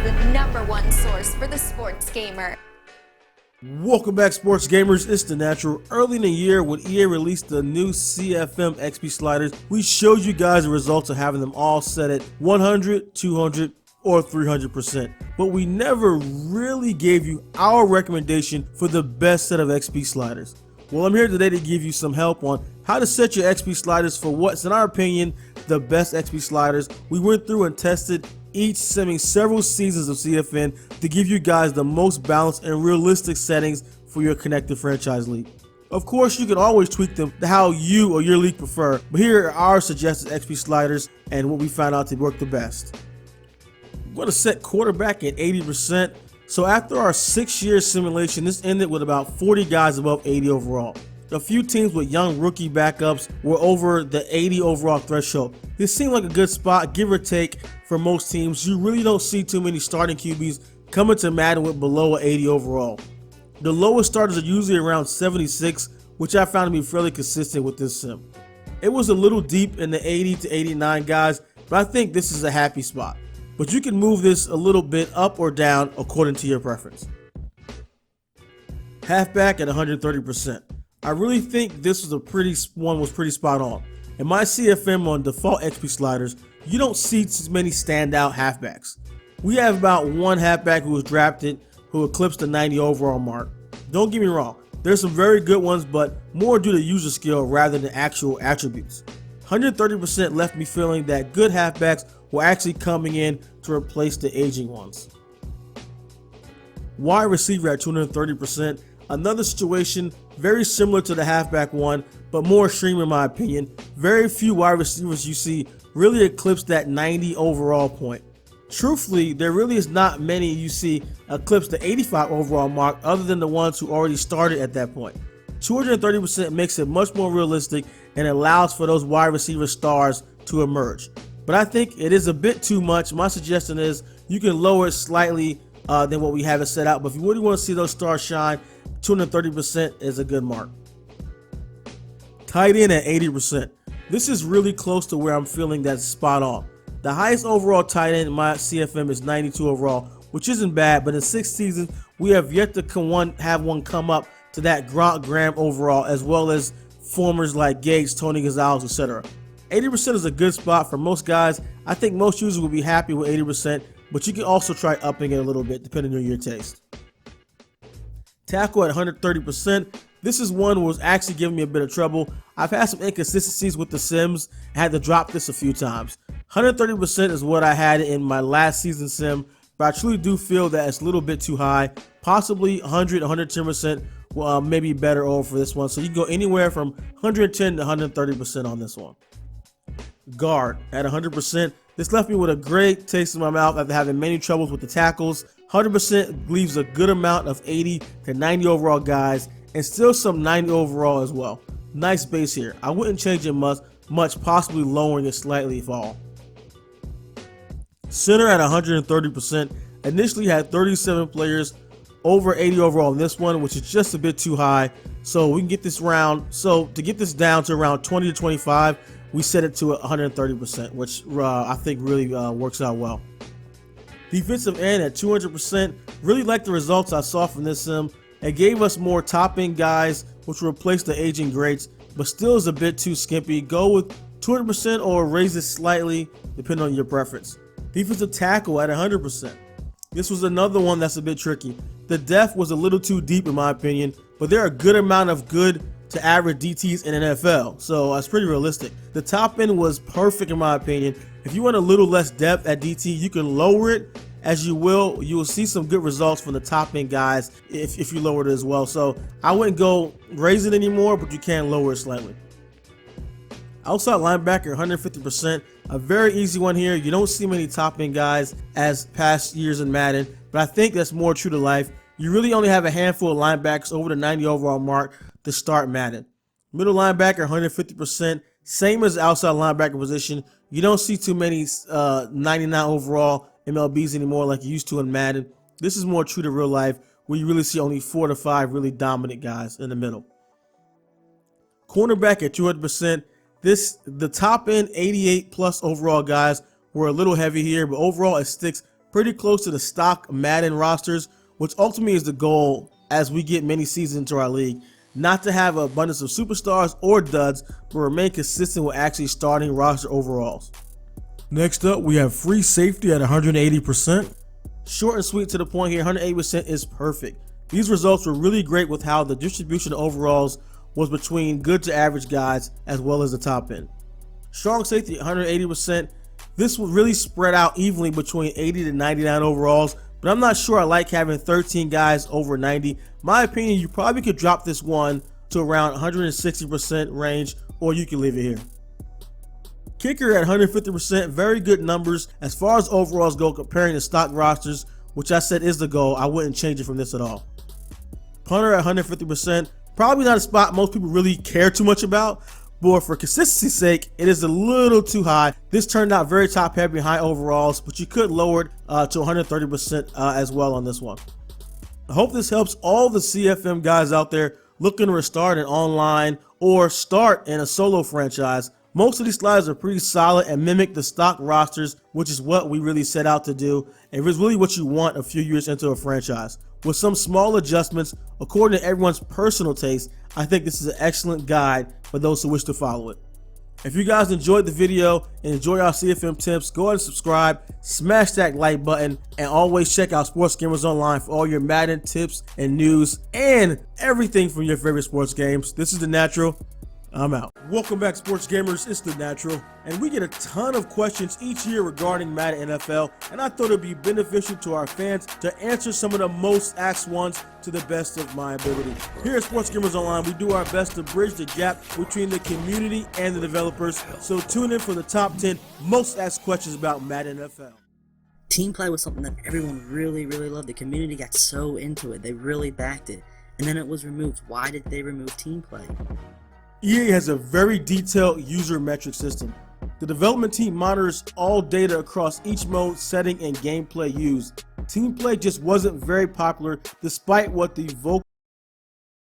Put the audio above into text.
the #1 source for the sports gamer. Welcome back, sports gamers. It's The Natural. Early in the year, when EA released the new CFM EXP sliders, we showed you guys the results of having them all set at 100, 200, or 300%. But we never really gave you our recommendation for the best set of XP sliders. Well, I'm here today to give you some help on how to set your XP sliders for what's, in our opinion, the best XP sliders. We went through and tested each simming several seasons of CFN to give you guys the most balanced and realistic settings for your connected franchise league. Of course, you can always tweak them to how you or your league prefer, but here are our suggested XP sliders and what we found out to work the best. I'm going to set quarterback at 80%. So after our 6-year simulation, this ended with about 40 guys above 80 overall. A few teams with young rookie backups were over the 80 overall threshold. This seemed like a good spot, give or take, for most teams. You really don't see too many starting QBs coming to Madden with below an 80 overall. The lowest starters are usually around 76, which I found to be fairly consistent with this sim. It was a little deep in the 80 to 89 guys, but I think this is a happy spot. But you can move this a little bit up or down according to your preference. Halfback at 130%. I really think this was pretty spot on. In my CFM on default XP sliders, you don't see too many standout halfbacks. We have about one halfback who was drafted who eclipsed the 90 overall mark. Don't get me wrong, there's some very good ones, but more due to user skill rather than actual attributes. 130% left me feeling that good halfbacks were actually coming in to replace the aging ones. Wide receiver at 230%. Another situation very similar to the halfback one, but more extreme in my opinion. Very few wide receivers you see really eclipse that 90 overall point. Truthfully, there really is not many you see eclipse the 85 overall mark other than the ones who already started at that point. 230% makes it much more realistic and allows for those wide receiver stars to emerge. But I think it is a bit too much. My suggestion is you can lower it slightly than what we have it set out. But if you really want to see those stars shine, 230% is a good mark. Tight end at 80%. This is really close to where I'm feeling that's spot on. The highest overall tight end in my CFM is 92 overall, which isn't bad, but in 6 seasons, we have yet to have one come up to that Gronk Graham overall, as well as formers like Gage, Tony Gonzalez, etc. 80% is a good spot for most guys. I think most users will be happy with 80%, but you can also try upping it a little bit depending on your taste. Tackle at 130%. This is one was actually giving me a bit of trouble. I've had some inconsistencies with the sims. I had to drop this a few times. 130% is what I had in my last season sim, but I truly do feel that it's a little bit too high. Possibly 100, 110% maybe better over for this one. So you can go anywhere from 110 to 130% on this one. Guard at 100%. This left me with a great taste in my mouth after having many troubles with the tackles. 100% leaves a good amount of 80 to 90 overall guys and still some 90 overall as well. Nice base here. I wouldn't change it much, possibly lowering it slightly if all. Center at 130%. Initially had 37 players over 80 overall in this one, which is just a bit too high. So we can get this to get this down to around 20 to 25, we set it to 130%, which I think really works out well. Defensive end at 200%. Really like the results I saw from this sim. It gave us more top end guys, which replaced the aging greats, but still is a bit too skimpy. Go with 200% or raise it slightly, depending on your preference. Defensive tackle at 100%. This was another one that's a bit tricky. The depth was a little too deep in my opinion, but there are a good amount of good to average DTs in NFL, so it's pretty realistic. The top end was perfect in my opinion. If you want a little less depth at DT, you can lower it as you will. You will see some good results from the top end guys if you lower it as well. So I wouldn't go raise it anymore, but you can lower it slightly. Outside linebacker, 150%. A very easy one here. You don't see many top end guys as past years in Madden, but I think that's more true to life. You really only have a handful of linebackers over the 90 overall mark to start Madden. Middle linebacker, 150%. Same as outside linebacker position. You don't see too many 99 overall MLBs anymore like you used to in Madden. This is more true to real life, where you really see only 4 to 5 really dominant guys in the middle. Cornerback at 200%. The top end 88 plus overall guys were a little heavy here, but overall it sticks pretty close to the stock Madden rosters, which ultimately is the goal as we get many seasons into our league. Not to have an abundance of superstars or duds, but remain consistent with actually starting roster overalls. Next up, we have free safety at 180%. Short and sweet to the point here, 180% is perfect. These results were really great with how the distribution of overalls was between good to average guys as well as the top end. Strong safety at 180%. This will really spread out evenly between 80 to 99 overalls, but I'm not sure I like having 13 guys over 90. My opinion, you probably could drop this one to around 160% range, or you can leave it here. Kicker at 150%, very good numbers as far as overalls go comparing to stock rosters, which I said is the goal. I wouldn't change it from this at all. Punter at 150%, probably not a spot most people really care too much about, but for consistency's sake, it is a little too high. This turned out very top heavy, high overalls, but you could lower it to 130% as well on this one. I hope this helps all the CFM guys out there looking to restart an online or start in a solo franchise. Most of these slides are pretty solid and mimic the stock rosters, which is what we really set out to do, and it's really what you want a few years into a franchise. With some small adjustments according to everyone's personal taste, I think this is an excellent guide for those who wish to follow it. If you guys enjoyed the video and enjoy our CFM tips, go ahead and subscribe, smash that like button, and always check out Sports Gamers Online for all your Madden tips and news and everything from your favorite sports games. This is The Natural. I'm out. Welcome back, sports gamers. It's The Natural, and we get a ton of questions each year regarding Madden NFL, and I thought it'd be beneficial to our fans to answer some of the most asked ones to the best of my ability. Here at Sports Gamers Online, we do our best to bridge the gap between the community and the developers, so tune in for the top 10 most asked questions about Madden NFL. Team play was something that everyone really loved. The community got so into it. They really backed it. And then it was removed. Why did they remove team play? EA has a very detailed user metric system. The development team monitors all data across each mode, setting, and gameplay used. Team play just wasn't very popular despite what the vocal